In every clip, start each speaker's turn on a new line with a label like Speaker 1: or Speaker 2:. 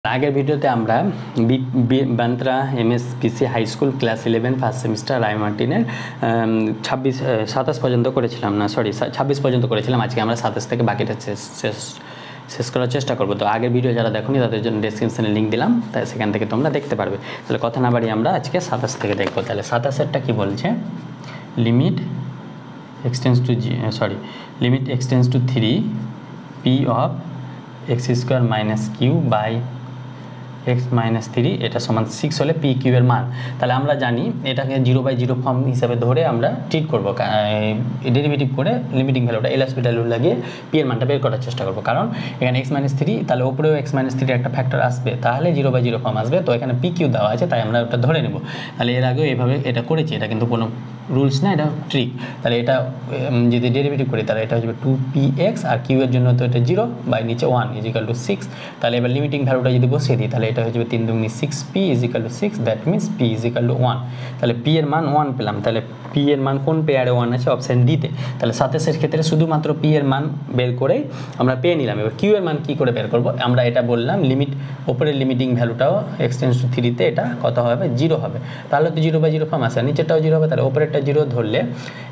Speaker 1: আগের ভিডিওতে আমরা Bandra MSPC high school class 11 first semester Roy মার্টিনের 27 পর্যন্ত করেছিলাম, না সরি 26 পর্যন্ত করেছিলাম। আজকে আমরা 27 থেকে বাকিটা শেষ করার চেষ্টা করবো। তো আগের ভিডিও যারা দেখোনি তাদের জন্য ডেসক্রিপশনে লিঙ্ক দিলাম, তাই সেখান থেকে তোমরা দেখতে পারবে। তাহলে কথা না বাড়ি আমরা আজকে 27 থেকে দেখবো। তাহলে 27এরটা কী বলছে, limit x tends to 3 P of X square minus Q by X minus 3 এটা সমান 6 হলে পি কিউ এর মান। তাহলে আমরা জানি এটাকে 0/0 ফর্ম হিসাবে ধরে আমরা ট্রিট করবো, ডেরিভেটিভ করে লিমিটিং ভ্যালুটা এল হসপিটাল লাগিয়ে পি এর মানটা বের করার চেষ্টা করবো। কারণ এখানে এক্স মাইনাস 3, তাহলে ওপরেও এক্স মাইনাস 3 একটা ফ্যাক্টর আসবে, তাহলে 0/0 ফর্ম আসবে। তো এখানে পি কিউ দেওয়া আছে, তাই আমরা ওটা ধরে নেব। তাহলে এর আগেও এভাবে এটা করেছি, এটা কিন্তু কোনো রুলস না, এটা ট্রিক। তাহলে এটা যদি ডেরিভেটিভ করি তাহলে এটা হচ্ছে 2px, আর কিউ এর জন্য তো এটা 0 বাই নিচে 1 = 6। তাহলে এবার লিমিটিং ভ্যালুটা যদি বসিয়ে দিই তাহলে এটা হয়ে যাবে 3 × 6p = 6, দ্যাট মিনস p = 1। তাহলে p এর মান 1 পেলাম। তাহলে p এর মান কোন পেয়ারে 1 আছে, অপশান ডিতে। তাহলে 27 ক্ষেত্রে শুধুমাত্র p এর মান বের করেই আমরা পেয়ে নিলাম। এবার q এর মান কী করে বের করব, আমরা এটা বললাম লিমিট, ওপরের লিমিটিং ভ্যালুটাও এক্সটেন্স টু 3-তে এটা কত হবে, 0 হবে। তাহলে তো 0/0 ফর্ম আসে, নিচেরটাও 0 হবে। তাহলে ওপরেরটা 0 ধরলে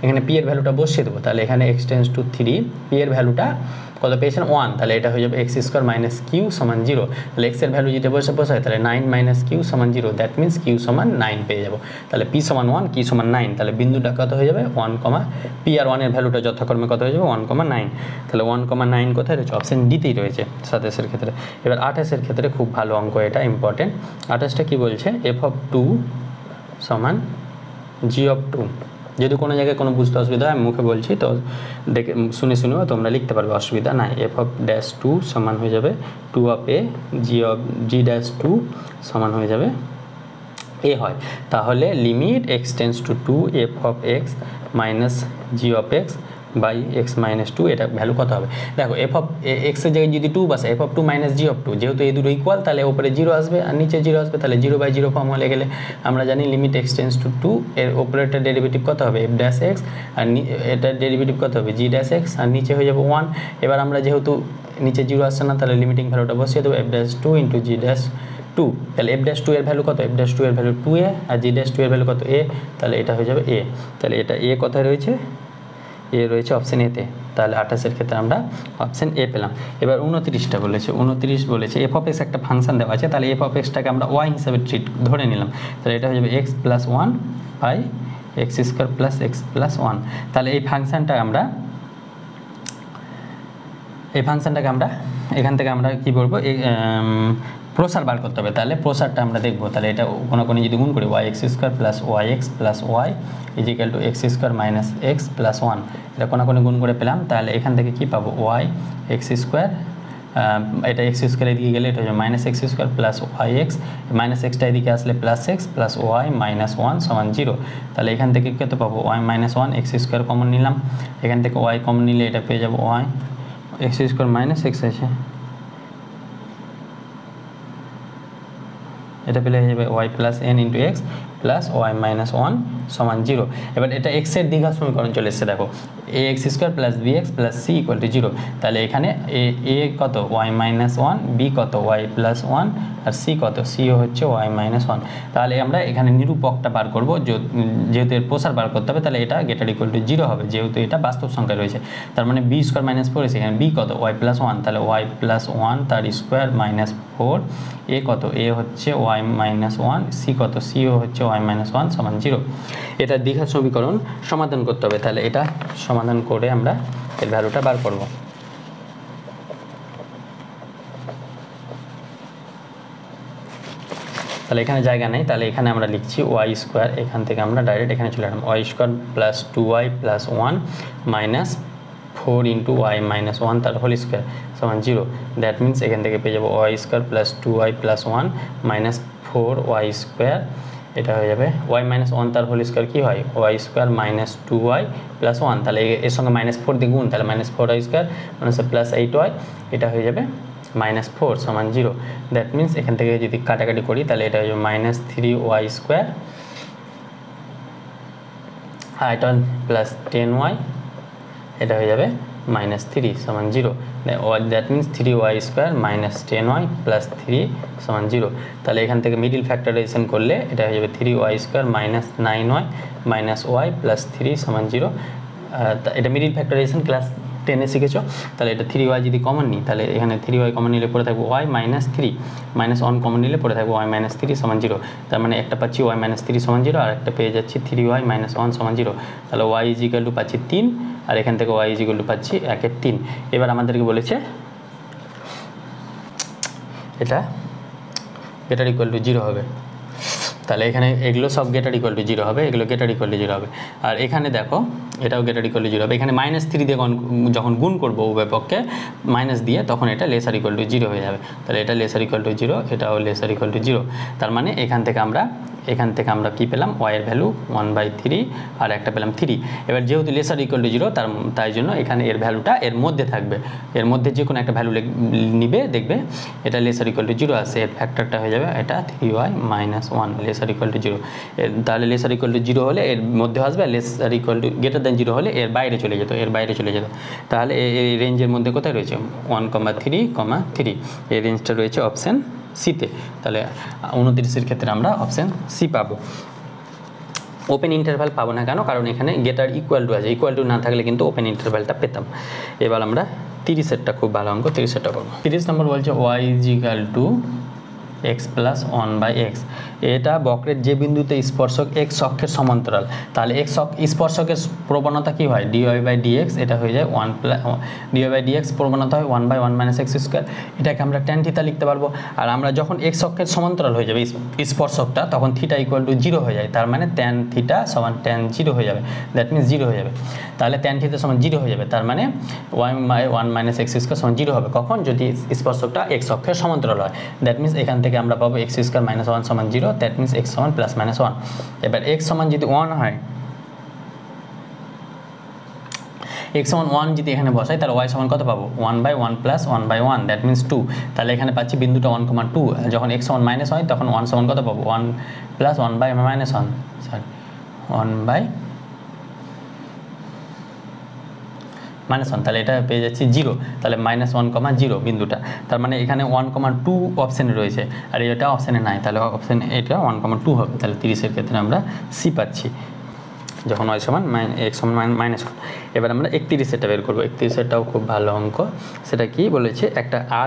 Speaker 1: এখানে p এর ভ্যালুটা বসিয়ে দেবো। তাহলে এখানে এক্সটেন্স টু 3 p এর ভ্যালুটা কত পেয়েছেন, 1। তাহলে এটা হয়ে যাবে এক্স স্কোয়ার মাইনাস কিউ সমান 0। তাহলে এক্স এর ভ্যালু যেটা বসায় তাহলে 9 - কিউ সমান 0, দ্যাট মিনস কিউ সমান 9 পেয়ে যাবো। তাহলে পি সমান 1, কিউ সমান 9। তাহলে বিন্দুটা কত হয়ে যাবে, 1, পি আর 1 এর ভ্যালুটা যথাক্রমে কত হয়ে যাবে, 1,9। তাহলে 1,9 কোথায় রয়েছে, অপশান ডিতেই রয়েছে 27-এর ক্ষেত্রে। এবার 28-এর ক্ষেত্রে খুব ভালো অঙ্ক, এটা ইম্পর্টেন্ট। 28টা কী বলছে, f(2) সমান g(2). যদি কোনো জায়গায় কোনো বুঝতে অসুবিধা হয় আমি মুখে বলছি, তো দেখে শুনেও তোমরা লিখতে পারবে, অসুবিধা নাই। f(2) সমান হয়ে যাবে 2(a), g(2) সমান হয়ে যাবে a হয়। তাহলে limit x tends to 2 f(x) minus g(x) by X minus 2, এটা ভ্যালু কত হবে। দেখো f(x) এর জায়গায় যদি 2 বসে, f(2) মাইনাস g(2), যেহেতু এই দুটো ইকুয়াল তাহলে উপরে 0 আসবে আর নিচে 0 আসবে। তাহলে 0/0 ফর্ম হলে গেলে আমরা জানি লিমিট এক্সটেন্স টু 2, এর উপরেরটা ডেরিভেটিভ কত হবে, f'(x), আর এটার ডেরিভেটিভ কত হবে, g'(x), আর নিচে হয়ে যাবে 1। এবার আমরা যেহেতু নিচে 0 আসছে না, তাহলে লিমিটিং ভ্যালুটা বসিয়ে দেবো f'(2) × g'(2). তাহলে f'(2) এর ভ্যালু কত, f'(2) এর ভ্যালু 2a, আর g'(2) এর ভ্যালু কত, a। তাহলে এটা হয়ে যাবে a। তাহলে এটা a কোথায় রয়েছে, এ রয়েছে অপশান এতে। তাহলে 28-এর ক্ষেত্রে আমরা অপশান এ পেলাম। এবার 29টা বলেছে, 29 বলেছে f(x) একটা ফাংশন দেওয়া আছে, তাহলে f(x)টাকে আমরা y হিসাবে ধরে নিলাম। তাহলে এটা হয়ে যাবে x + 1 by X square plus X plus 1। তাহলে এই ফাংশনটাকে আমরা এখান থেকে আমরা কী বলবো, প্রসার বার করতে হবে। তাহলে প্রসারটা আমরা দেখবো। তাহলে এটা কোনো যদি গুণ করি, y(x² + yx + y = x² - x + 1, এটা কোনো গুণ করে পেলাম। তাহলে এখান থেকে কি পাবো, y(x²), এটা x² এদিকে গেলে এটা হচ্ছে -x² + yx, -xটা এদিকে আসলে +x + y - 1 সমান 0। তাহলে এখান থেকে কত পাবো, y - 1, x² কমন নিলাম, এখান থেকে y কমন নিলে এটা পেয়ে যাবো y x² - x আছে, এটা পেলে হয়ে যাবে y + n × x + y - 1 সমান 0। এবার এটা x এর দ্বিঘাত সমীকরণ চলে এসেছে, দেখো ax² + bx + c = 0। তাহলে এখানে a কত, y - 1, b কত, y + 1, আর c কত, c হচ্ছে y - 1। তাহলে আমরা এখানে নিরূপকটা বার করবো, যেহেতু এর প্রসার বার করতে হবে, তাহলে এটা > 0 হবে, যেহেতু এটা বাস্তব সংখ্যা রয়েছে। তার মানে b² - 4 এখানে b কত, y + 1, তাহলে y + 1 তার স্কোয়ার - 4, a কত, a হচ্ছে y - 1, c কত, c হচ্ছে y - 1 সমান 0। এটা দ্বিঘাত সমীকরণ সমাধান করতে হবে। তাহলে এটা সমাধান করে আমরা এর ভ্যালুটা বার করব। তাহলে এখানে জায়গা নেই, তাহলে এখানে আমরা লিখছি y², এখান থেকে আমরা ডাইরেক্ট এখানে চলে আসলাম, y² + 2y + 1 - 4 × y - 1 তার হোল স্কোয়ার সমান 0। দ্যাট মিনস এখান থেকে পেয়ে যাবো y² + 2y + 1 - 4y², এটা হয়ে যাবে y - 1 তার হোল স্কোয়ার কী হয়, y² - 2y + 1, তাহলে এর সঙ্গে -4 দিয়ে গুণ, তাহলে -4y² +8y, এটা হয়ে যাবে -4 সমান 0। দ্যাট মিনস এখান থেকে যদি কাটাকাটি করি তাহলে এটা হয়ে যাবে -3y² আর এটা +10y, এটা হয়ে যাবে মাইনাস 3 সমান 0, that means 3y square minus 10y plus 3 সমান 0। তাহলে এখান থেকে মিডিল ফ্যাক্টরাইজেশন করলে এটা হয়ে যাবে 3y square minus 9y minus y plus 3 সমান 0। এটা মিডিল ফ্যাক্টরাইজেশন ক্লাস 10-এ শিখেছো। তাহলে এটা 3y যদি কমন নিই তাহলে এখানে 3y কমন নিলে পড়ে থাকবে y মাইনাস 3, মাইনাস 1 কমন নিলে পড়ে থাকবে y মাইনাস 3 সমান 0। তার মানে একটা পাচ্ছি y মাইনাস 3 সমান 0 আর একটা পেয়ে যাচ্ছি 3y মাইনাস 1 সমান 0। তাহলে y ইজ ইকুয়াল টু পাচ্ছি 3 আর এখান থেকে y ইজ ইকুয়াল টু পাচ্ছি 1/3। এবার আমাদেরকে বলেছে এটা গ্রেটার ইকুয়াল টু 0 হবে। তাহলে এখানে এগুলো সব গ্রেটার ইকুয়াল টু 0 হবে, এগুলো গ্রেটার ইকুয়াল টু 0 হবে। আর এখানে দেখো এটাও গ্রেটার ইকুয়াল টু 0 হবে। এখানে মাইনাস 3 দিয়ে যখন গুণ করবো উভয় পক্ষে মাইনাস দিয়ে তখন এটা লেসার ইকুয়াল টু 0 হয়ে যাবে। তাহলে এটা লেসার ইকুয়াল টু 0, এটাও লেসার ইকুয়াল টু 0। তার মানে এখান থেকে আমরা কি পেলাম, y এর ভ্যালু 1/3 আর একটা পেলাম 3। এবার যেহেতু লেসার ইকুয়াল টু 0 তাই জন্য এখানে এর ভ্যালুটা এর মধ্যে থাকবে, এর মধ্যে যে কোনো একটা ভ্যালু নিবে, দেখবে এটা লেসার ইকুয়াল টু 0 আসে, এর ফ্যাক্টরটা হয়ে যাবে এটা 3y minus 1 laser equal two 0। তাহলে লেসার ইকুয়াল টু 0 হলে এর মধ্যে আসবে, laser equal two greater than 0 হলে এর বাইরে চলে যেত, তাহলে এই রেঞ্জের মধ্যে কোথায় রয়েছে 1,3,3, এই রেঞ্জটা রয়েছে অপশান সিতে। তাহলে 29-এর ক্ষেত্রে আমরা অপশান সি পাবো। ওপেন ইন্টারভ্যাল পাবো না কেন, কারণ এখানে গ্রেটার ইকুয়াল টু আছে, ইকুয়াল টু না থাকলে কিন্তু ওপেন ইন্টারভ্যালটা পেতাম। এবার আমরা 30-এরটা খুব ভালো অঙ্ক, 30-এরটা করবো। 30 নম্বর বলছে y is equal to x plus 1/x। এটা বক্রের যে বিন্দুতে স্পর্শক x অক্ষের সমান্তরাল, তাহলে x স্পর্শকের প্রবণতা কি হয় dy/dx, এটা হয়ে যায় 1 প্লাস dy/dx প্রবণতা হয় 1/1 মাইনাস x স্কোয়ার। এটাকে আমরা tan থিটা লিখতে পারবো। আর আমরা যখন x অক্ষের সমান্তরাল হয়ে যাবে স্পর্শকটা তখন থিটা ইকুয়াল টু 0 হয়ে যায়, তার মানে tan থিটা সমান tan 0 হয়ে যাবে, দ্যাট মিনস 0 হয়ে যাবে। তাহলে tan থিটা সমান 0 হয়ে যাবে, তার মানে 1/1 মাইনাস x স্কোয়ার সমান 0 হবে কখন, যদি স্পর্শকটা x অক্ষের সমান্তরাল হয়। দ্যাট মিনস এখান থেকে আমরা পাবো x স্কোয়ার মাইনাস 1 সমান 0, দ্যাট মিনস x সমান প্লাস মাইনাস 1। এবার x সমান যদি 1 হয়, x সমান 1 যদি এখানে বসাই তাহলে y সমান কত পাবো 1/1 প্লাস 1/1, দ্যাট মিনস 2। তাহলে এখানে পাচ্ছি বিন্দুটা 1,2, যখন x সমান মাইনাস হয় তখন 1 সমান কত পাবো 1 প্লাস 1/-1, সরি 1/-1, তাহলে এটা পেয়ে যাচ্ছি 0, তাহলে -1,0 বিন্দুটা, তার মানে এখানে 1,2 অপশানে রয়েছে আর এটা অপশানে নাই, তাহলে অপশান এটা 1,2 হবে। তাহলে 30-এর ক্ষেত্রে আমরা সি পাচ্ছি যখন y সমান x সমান -1। এবার আমরা 31-এরটা বের করবো। 31-এরটাও খুব ভালো অঙ্ক। সেটা কি বলেছে,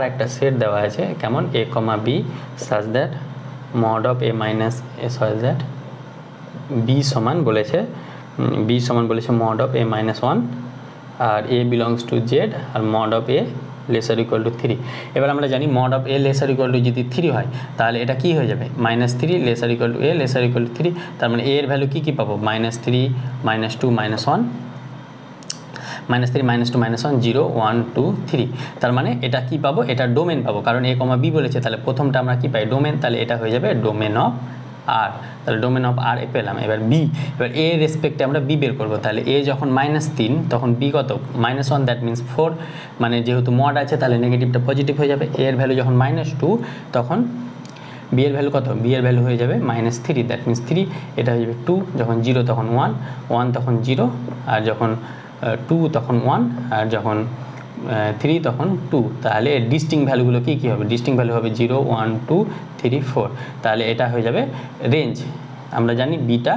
Speaker 1: একটা সেট দেওয়া আছে কেমন a, b such that mod of a minus a such that b সমান বলেছে mod of a minus 1 আর a belongs to z আর mod of a lesser equal to 3। এবার আমরা জানি mod of a lesser equal to যদি 3 হয় তাহলে এটা কি হয়ে যাবে -3 lesser equal to a lesser equal to 3। তার মানে a এর ভ্যালু কি পাবো -3 -2 -1, -3 -2 -1 0 1 2 3। তার মানে এটা কি পাবো, এটা ডোমেন পাবো, কারণ a, b বলেছে। তাহলে প্রথমটা আমরা কি পাই ডোমেন, তাহলে এটা হয়ে যাবে ডোমেন অফ আর, তাহলে ডোমেন অফ আর পেলাম। এবার বি, এবার এ রেসপেক্টে আমরা বি বের করবো। তাহলে এ যখন -3 তখন বি কত -1, দ্যাট মিনস 4, মানে যেহেতু মড আছে তাহলে নেগেটিভটা পজিটিভ হয়ে যাবে। এ এর ভ্যালু যখন -2 তখন বি এর ভ্যালু কত, বি এর ভ্যালু হয়ে যাবে -3, দ্যাট মিনস 3। এটা হয়ে যাবে 2, যখন 0 তখন 1, 1 তখন 0, আর যখন 2 তখন 1, আর যখন 3 তখন 2। তাহলে এর ডিস্টিংক্ট ভ্যালুগুলো কী হবে, ডিস্টিংক্ট ভ্যালু হবে 0 1 2 3 4। তাহলে এটা হয়ে যাবে রেঞ্জ, আমরা জানি বিটা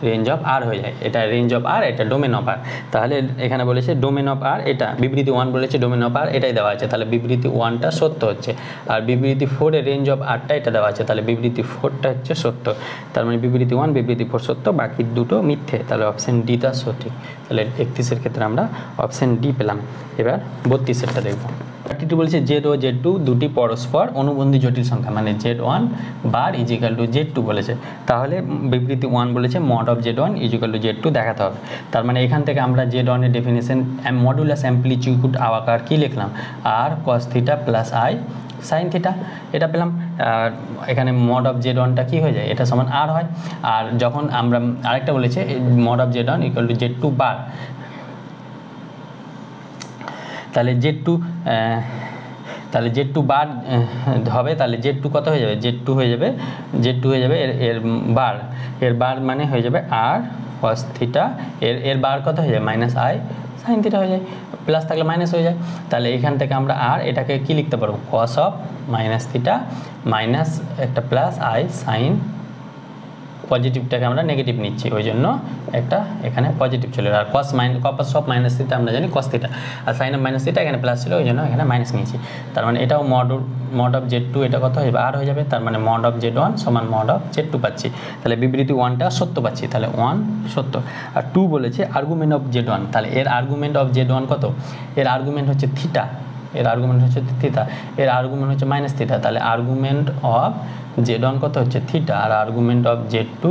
Speaker 1: রেঞ্জ অফ আর হয়ে যায়, এটা রেঞ্জ অফ আর, এটা ডোমেন অফ আর। তাহলে এখানে বলেছে ডোমেন অফ আর, এটা বিবৃতি 1 বলেছে ডোমেন অফ আর এটাই দেওয়া আছে, তাহলে বিবৃতি 1টা সত্য হচ্ছে, আর বিবৃতি 4 এর রেঞ্জ অফ আরটা এটা দেওয়া আছে, তাহলে বিবৃতি 4টা হচ্ছে সত্য। তার মানে বিবৃতি 1 বিবৃতি 4 সত্য, বাকি দুটো মিথ্যে, তাহলে অপশান ডিটা সঠিক। তাহলে 31-এর ক্ষেত্রে আমরা অপশান ডি পেলাম। এবার 32-এরটা দেখব। 32 বলছে জেড ও জেড টু দুটি পরস্পর অনুবন্ধী জটিল সংখ্যা, মানে Z1 বার ইজিক্যাল টু Z2 বলেছে। তাহলে বিবৃতি 1 বলেছে mod of Z1 is equal two Z2 দেখাতে হবে। তার মানে এখান থেকে আমরা Z1 এর ডেফিনেশন মডুলাস অ্যাম্পলিটিউড আকার কি লিখলাম, আর cos theta plus i sine theta, এটা পেলাম। আর এখানে মড অফ Z1টা কী হয়ে যায়, এটা সমান আর হয়। আর যখন আমরা আরেকটা বলেছে mod of Z1 equal to Z2 বার, তাহলে Z2 বার হবে, তাহলে Z2 কত হয়ে যাবে, Z2 হয়ে যাবে এর বার মানে হয়ে যাবে আর cos থিটা, এর বার কত হয়ে যাবে -i সাইন থিটা হয়ে যায়, প্লাস থাকলে মাইনাস হয়ে যায়। তাহলে এখান থেকে আমরা আর এটাকে কি লিখতে পারবো, cos of minus theta minus একটা প্লাস আই সাইন, পজিটিভটাকে আমরা নেগেটিভ নিচ্ছি, ওই জন্য একটা এখানে পজিটিভ চলে, আর কস অফ মাইনাস থিটা আমরা জানি কস থিটা, আর সাইন অফ মাইনাস থিটা এখানে প্লাস ছিল, ওই জন্য এখানে মাইনাস নিয়েছি। তার মানে এটাও মড অফ Z2 এটা কত হয়ে যাবে, আর হয়ে যাবে। তার মানে মড অফ Z1 সমান মড অফ Z2 পাচ্ছি। তাহলে বিবৃতি 1টা সত্য পাচ্ছি, তাহলে 1 সত্য। আর 2 বলেছে আর্গুমেন্ট অফ Z1, তাহলে এর আর্গুমেন্ট অফ Z1 কত, এর আর্গুমেন্ট হচ্ছে থিটা, এর আর্গুমেন্ট হচ্ছে থিটা, এর আর্গুমেন্ট হচ্ছে মাইনাস থিটা, তাহলে আর্গুমেন্ট অফ Z1 কত হচ্ছে theta, R argument of Z2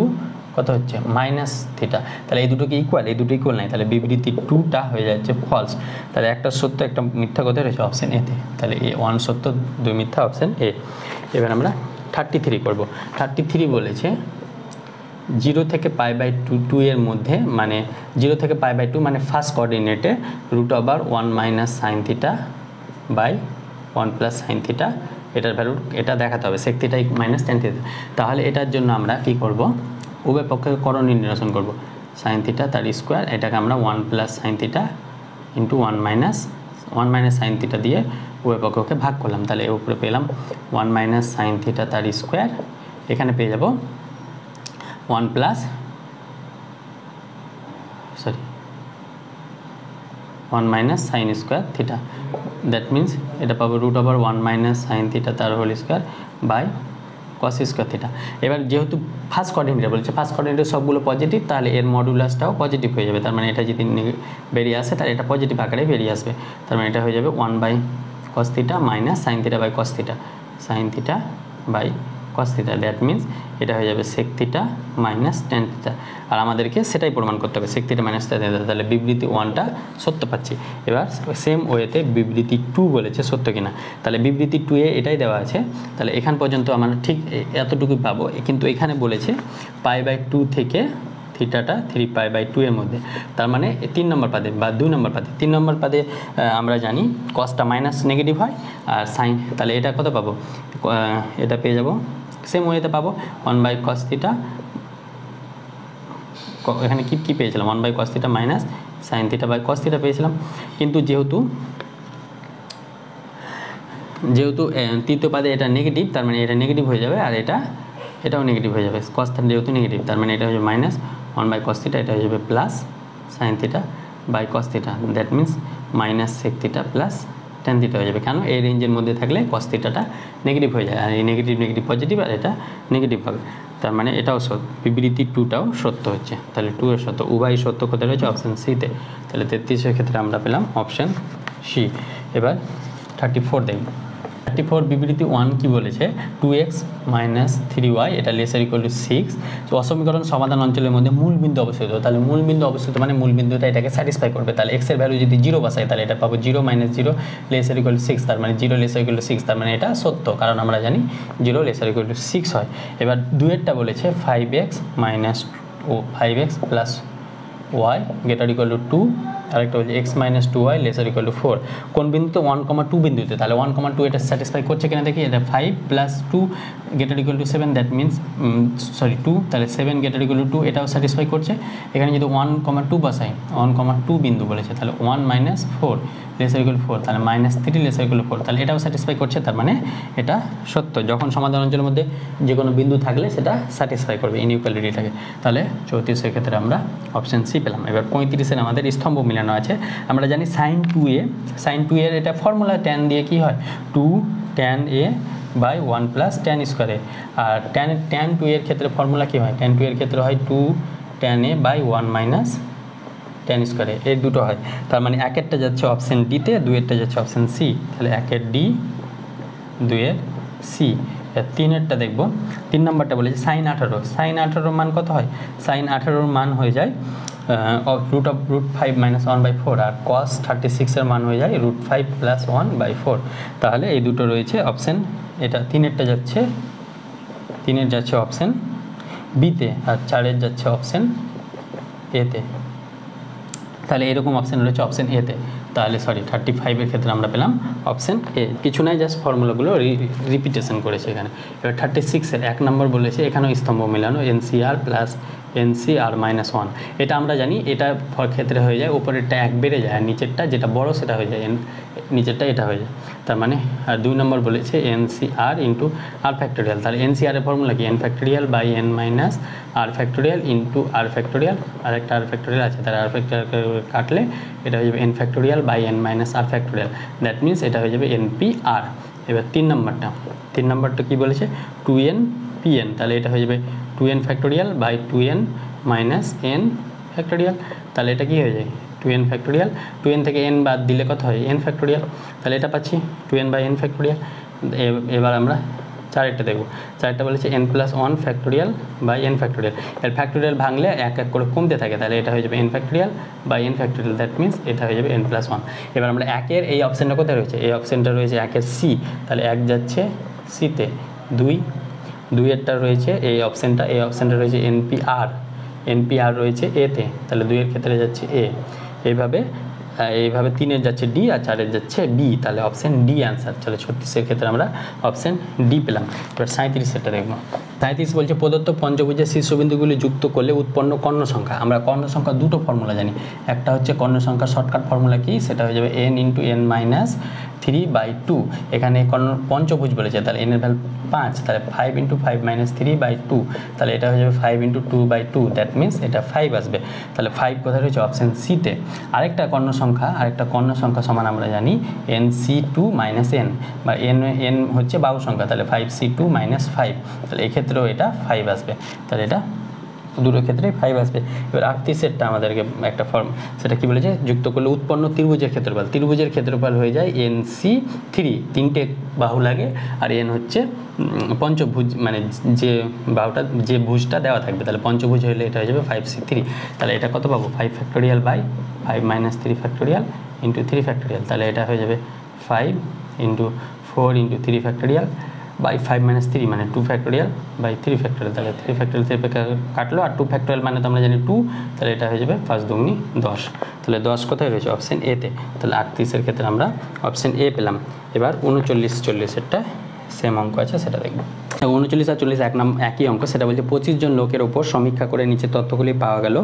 Speaker 1: কত হচ্ছে মাইনাস থিটা। তাহলে এই দুটো কি ইকুয়াল, এই দুটো ইকুয়াল নাই, তাহলে বিবৃতি 2টা হয়ে যাচ্ছে ফলস। তাহলে একটা সত্য একটা মিথ্যা কোথায় রয়েছে, অপশন এতে। তাহলে এ 1 সত্য 2 মিথ্যা, অপশন এ। এবার আমরা 33 করব। 33 বলেছে 0 থেকে π/2 এর মধ্যে, মানে 0 থেকে π/2 মানে ফার্স্ট কোঅর্ডিনেটে √1 minus sine theta by 1 plus sine theta, এটার ভ্যালু এটা দেখাতে হবে, sec theta minus tan theta. তাহলে এটার জন্য আমরা কি করব, উভয় পক্ষের করণীয় নিরসন করব, সাইন থিটা তার স্কোয়ার, এটাকে আমরা 1 plus sine theta into 1 minus sine theta দিয়ে উভয় পক্ষকে ভাগ করলাম। তাহলে এর উপরে পেলাম 1 মাইনাস সাইন থিটা তার স্কোয়ার, এখানে পেয়ে যাব 1 plus 1 minus sine square theta, that means এটা পাবো √1 মাইনাস সাইন থিটা তার whole square by cos square theta. এবার যেহেতু ফার্স্ট কোঅর্ডিনেটে বলছে, ফার্স্ট কোঅর্ডিনেটে সবগুলো পজিটিভ, তাহলে এর মডুলাসটাও পজিটিভ হয়ে যাবে। তার মানে এটা যদি বেরিয়ে আসে তাহলে এটা পজিটিভ আকারে বেরিয়ে আসবে। তার মানে এটা হয়ে যাবে 1 by cos theta minus sine theta by cos theta, sine theta by cos theta, that means এটা হয়ে যাবে sec theta minus tan theta. আর আমাদেরকে সেটাই প্রমাণ করতে হবে, sec theta minus tan theta. তাহলে বিবৃতি 1টা সত্য পাচ্ছি। এবার সেম ওয়েতে বিবৃতি 2 বলেছে সত্য কিনা। তাহলে বিবৃতি 2 এ এটাই দেওয়া আছে, তাহলে এখান পর্যন্ত আমরা ঠিক এতটুকুই পাবো, কিন্তু এখানে বলেছে π/2 থেকে থিটাটা 3π/2 এর মধ্যে। তার মানে 3 নম্বর পাদে বা 2 নম্বর পাদে, 3 নম্বর পাদে আমরা জানি কসটা মাইনাস নেগেটিভ হয়, আর সাইন, তাহলে এটা কত পাবো, এটা পেয়ে যাব সেম ওয়েতে পাবো 1 বাই কস থিটা, এখানে কি পেয়েছিলাম 1 by cos theta minus sine theta by cos theta পেয়েছিলাম। কিন্তু যেহেতু তৃতীয় পাদে এটা নেগেটিভ, তার মানে এটা নেগেটিভ হয়ে যাবে, আর এটাও নেগেটিভ হয়ে যাবে, কস থিটা যেহেতু নেগেটিভ, তার মানে এটা হয়ে যাবে মাইনাস 1 বাই কস থিটা, এটা হয়ে যাবে plus sine theta by cos theta, that means minus sec theta plus tan theta হয়ে যাবে। কেন, এই রেঞ্জের মধ্যে থাকলে কস থিটাটা নেগেটিভ হয়ে যায়, আর এই নেগেটিভ পজিটিভ, আর এটা নেগেটিভ হবে। তার মানে এটাও সত্য, বিবৃতি 2টাও সত্য হচ্ছে। তাহলে 2 এর সত্য, উভয় সত্য কোথায় রয়েছে, অপশান সিতে। তাহলে 33-এর ক্ষেত্রে আমরা পেলাম অপশান সি। এবার 34 দেখব। 34 বিবৃতি 1 কি বলেছে, 2x মাইনাস 3y এটা লেসার ইকুয়াল টু 6। তো অসমীকরণ সমাধান অঞ্চলের মধ্যে মূল বিন্দু অবস্থিত, তাহলে মূল বিন্দু অবস্থিত মানে মূল বিন্দুটা এটাকে স্যাটিসফাই করবে। তাহলে x এর ভ্যালু যদি 0 বসাই তাহলে এটা পাবো 0 মাইনাস 0 লেসার ইকুয়াল টু 6, তার মানে 0 লেসার ইকুয়াল টু 6, তার মানে এটা সত্য, কারণ আমরা জানি 0 লেসার ইকুয়াল টু 6 হয়। এবার 2-এরটা বলেছে 5x minus 5x plus y greater equal to 2, আরেকটা হচ্ছে x minus 2y laser equal two 4। কোন বিন্দুতে, 1,2 বিন্দুতে। তাহলে 1,2 এটা স্যাটিসফাই করছে কিনা দেখি, এটা 5 plus 2 greater equal to 7, that means 2, তাহলে 7 গ্রেটার ইকুয়াল টু 2 এটাও স্যাটিসফাই করছে। এখানে যদি 1,2 বসাই, 1,2 বিন্দু বলেছে, তাহলে 1 মাইনাস 4 লেসার ইকুয়াল টু 4, তাহলে মাইনাস 3 লেসার ইকুয়াল টু 4, তাহলে এটাও স্যাটিসফাই করছে। তার মানে এটা সত্য, যখন সমাধান অঞ্চলের মধ্যে যে কোনো বিন্দু থাকলে সেটা স্যাটিসফাই করবে ইনইকুয়ালিটিটাকে। তাহলে 34-এর ক্ষেত্রে আমরা অপশান সি পেলাম। এবার 35-এর আমাদের স্তম্ভ মিলানো আছে। আমরা জানি সাইন 2 এর এটা ফর্মুলা ট্যান দিয়ে কি হয়, 2 tan A by 1 plus tan স্কোয়ারে। আর ট্যান 2 এর ক্ষেত্রে ফর্মুলা কি হয়, ট্যান 2 এর ক্ষেত্রে হয় 2 tan A by 1 minus tan স্কোয়ারে, এই দুটো হয়। তার মানে 1-এরটা যাচ্ছে অপশান ডিতে, 2-এরটা যাচ্ছে অপশান সি। তাহলে 1-এর ডি, 2-এর সি। 3-এরটা দেখব। 3 নম্বরটা বলেছে সাইন 18। সাইন 18 মান কত হয়, সাইন 18 মান হয়ে যায় √5 মাইনাস 1/4, আর কস 36-এর মান হয়ে যায় √5 প্লাস 1/4। তাহলে এই দুটো রয়েছে অপশান, এটা 3-এরটা যাচ্ছে, 3-এর যাচ্ছে অপশান বিতে, আর 4-এর যাচ্ছে অপশান এতে। তাহলে এরকম অপশান রয়েছে অপশান এতে। তাহলে সরি 35-এর ক্ষেত্রে আমরা পেলাম অপশন এ। কিছু নাই, জাস্ট ফর্মুলাগুলো রিপিটেশন করেছে এখানে। এবার 36-এর 1 নম্বর বলেছে এখানেও স্তম্ভ মেলানো NCR প্লাস NCR -1। এটা আমরা জানি, এটা ক্ষেত্রে হয়ে যায় উপরেরটা 1 বেড়ে যায় আর নিচেরটা যেটা বড় সেটা হয়ে যায় নিচেরটা এটা হয়ে যায়। তার মানে আর 2 নম্বর বলেছে NCR ইন্টু R ফ্যাক্টোরিয়াল। তাহলে NCR এর ফর্মুলা কি n factorial by n minus R factorial into R factorial. আর একটা R ফ্যাক্টোরিয়াল আছে, তার R ফ্যাক্টোরিয়াল কাটলে এটা হয়ে যাবে n factorial by n minus R factorial. That means এটা হয়ে যাবে NPR। এবার 3 নম্বরটা কি বলেছে 2n pn। তাহলে এটা হয়ে যাবে 2n factorial by 2n minus n factorial. তাহলে এটা কি হয়ে যায় 2n ফ্যাক্টোরিয়াল। 2n থেকে n বাদ দিলে কত হয় n ফ্যাক্টোরিয়াল। তাহলে এটা পাচ্ছি 2n বাই n ফ্যাক্টোরিয়াল। এবার আমরা চারেরটা দেখব। চারটা বলেছে n+1 factorial by n factorial. এর ফ্যাক্টোরিয়াল ভাঙলে এক এক করে কমতে থাকে, তাহলে এটা হয়ে যাবে n factorial by n factorial. That means এটা হয়ে যাবে n+1। এবার আমরা 1-এর এই অপশানটা কোথায় রয়েছে, এই অপশানটা রয়েছে 1-এর সি। তাহলে 1 যাচ্ছে সিতে, 2-এরটা রয়েছে এই অপশানটা রয়েছে NPR রয়েছে এতে, তাহলে 2-এর ক্ষেত্রে যাচ্ছে এ। এইভাবে 3-এর যাচ্ছে ডি আর 4-এর যাচ্ছে বি। তাহলে অপশান ডি অ্যান্সার। তাহলে 36-এর ক্ষেত্রে আমরা অপশান ডি পেলাম। এবার 37-এরটা দেখব। 37 বলছে প্রদত্ত পঞ্চভুজের শীর্ষবিন্দুগুলি যুক্ত করলে উৎপন্ন কর্ণ সংখ্যা। আমরা কর্ণ সংখ্যা দুটো ফর্মুলা জানি। একটা হচ্ছে কর্ণ সংখ্যা শর্টকাট ফর্মুলা কি, সেটা হয়ে যাবে n × n-3/2। এখানে কর্ণ পঞ্চভুজ বলেছে, তাহলে n এর ভ্যালু 5, তাহলে 5 × 5 - 3/2। তাহলে এটা হয়ে যাবে 5 × 2/2। দ্যাট মিনস এটা 5 আসবে। তাহলে 5 কোথায় রয়েছে অপশান সিতে। আরেকটা কর্ণ সংখ্যা সমান আমরা জানি nc2 - n, বা n হচ্ছে বাহু সংখ্যা, তাহলে 5c2 - 5। তাহলে এক্ষেত্রেও এটা 5 আসবে। তাহলে এটা দুটো ক্ষেত্রেই 5 আসবে। এবার 38-এরটা আমাদেরকে একটা ফর্ম, সেটা কি বলেছে যুক্ত করলে উৎপন্ন ত্রিভুজের ক্ষেত্রফল হয়ে যায় NC3। 3টে বাহু লাগে আর n হচ্ছে পঞ্চভুজ, মানে যে ভুজটা দেওয়া থাকবে। তাহলে পঞ্চভুজ হলে এটা হয়ে যাবে 5c3। তাহলে এটা কত পাবো 5 factorial by 5 - 3 factorial into 3 factorial. তাহলে এটা হয়ে যাবে 5 × 4 × 3 ফ্যাক্টোরিয়াল বাই 5 - 3 মানে 2 ফ্যাক্টোরিয়াল বাই 3 ফ্যাক্টোরিয়াল। তাহলে 3 ফ্যাক্টোরিয়াল কাটলো, আর 2 ফ্যাক্টোরিয়াল মানে তো আমরা জানি 2। তাহলে এটা হয়ে যাবে 5 × 2 = 10। তাহলে 10 কোথায় রয়েছে অপশান এতে। তাহলে 38-এর ক্ষেত্রে আমরা অপশান এ পেলাম। এবার 39-40-এরটা সেম অঙ্ক আছে, সেটা দেখব। 39 আর 40 একই অঙ্ক। সেটা বলছে 25 জন লোকের ওপর সমীক্ষা করে নিচে তথ্যগুলি পাওয়া গেল।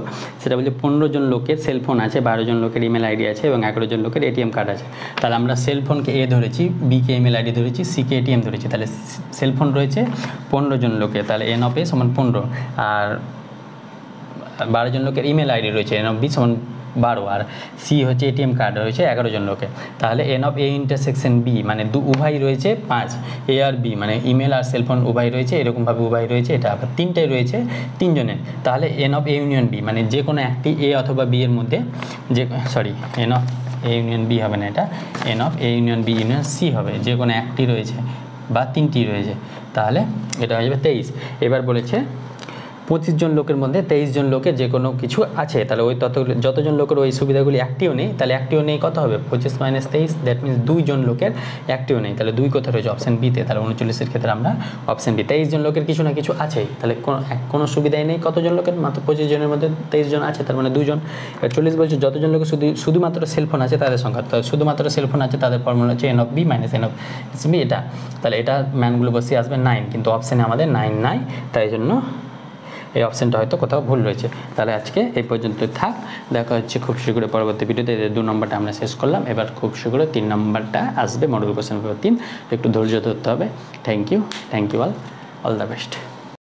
Speaker 1: সেটা বলছে 15 জন লোকের সেলফোন আছে, 12 জন লোকের ইমেল আইডি আছে এবং 11 জন লোকের এটিএম কার্ড আছে। তাহলে আমরা সেলফোনকে এ ধরেছি, বিকে ইমেল আইডি ধরেছি, সিকে এটিএম ধরেছি। তাহলে সেলফোন রয়েছে 15 জন লোকের, তাহলে n(a) = 15, আর 12 জন লোকের ইমেল আইডি রয়েছে n(b) = 12, আর সি হচ্ছে এটিএম কার্ড রয়েছে 11 জন লোকের। তাহলে n(a)(b) মানে উভয় রয়েছে 5, এ আর বি মানে ইমেল আর সেলফোন উভয় রয়েছে, এরকমভাবে উভয় রয়েছে। এটা আবার 3টাই রয়েছে 3 জনের। তাহলে n(a) * b মানে যে কোনো একটি এ অথবা বি এর মধ্যে n(a) * b হবে না, এটা n(a) * b * c হবে। যে কোনো একটি রয়েছে বা 3টি রয়েছে, তাহলে এটা হয়ে যাবে 23। এবার বলেছে 25 জন লোকের মধ্যে 23 জন লোকের যে কোনো কিছু আছে। তাহলে ওই যতজন লোকের ওই সুবিধাগুলি একটিও নেই, তাহলে একটিও নেই কত হবে 25 - 23। দ্যাট মিনস 2 জন লোকের একটিও নেই। তাহলে 2 কোথায় রয়েছে অপশান বিতে। তাহলে 39-এর ক্ষেত্রে আমরা অপশান বি। 23 জন লোকের কিছু না কিছু আছেই, তাহলে কোনো সুবিধাই নেই। কতজন লোকের মাত্র 25 জনের মধ্যে 23 জন আছে, তার মানে 2 জন। 40 বলছে যতজন লোকের শুধুমাত্র সেলফোন আছে তাদের সংখ্যা। তো শুধুমাত্র সেলফোন আছে তাদের ফর্মুলা হচ্ছে n(b - n(b) এটা। তাহলে এটা ম্যানগুলো বসে আসবে 9, কিন্তু অপশানে আমাদের 9 নাই, তাই জন্য এই অপশানটা হয়তো কোথাও ভুল রয়েছে। তাহলে আজকে এই পর্যন্ত থাক, দেখা হচ্ছে খুব শীঘ্রই পরবর্তী ভিডিওতে। 2 নম্বরটা আমরা শেষ করলাম, এবার খুব শীঘ্রই 3 নম্বরটা আসবে, মডেল কোশ্চেন পেপার 3। একটু ধৈর্য ধরতে হবে। Thank you all the best.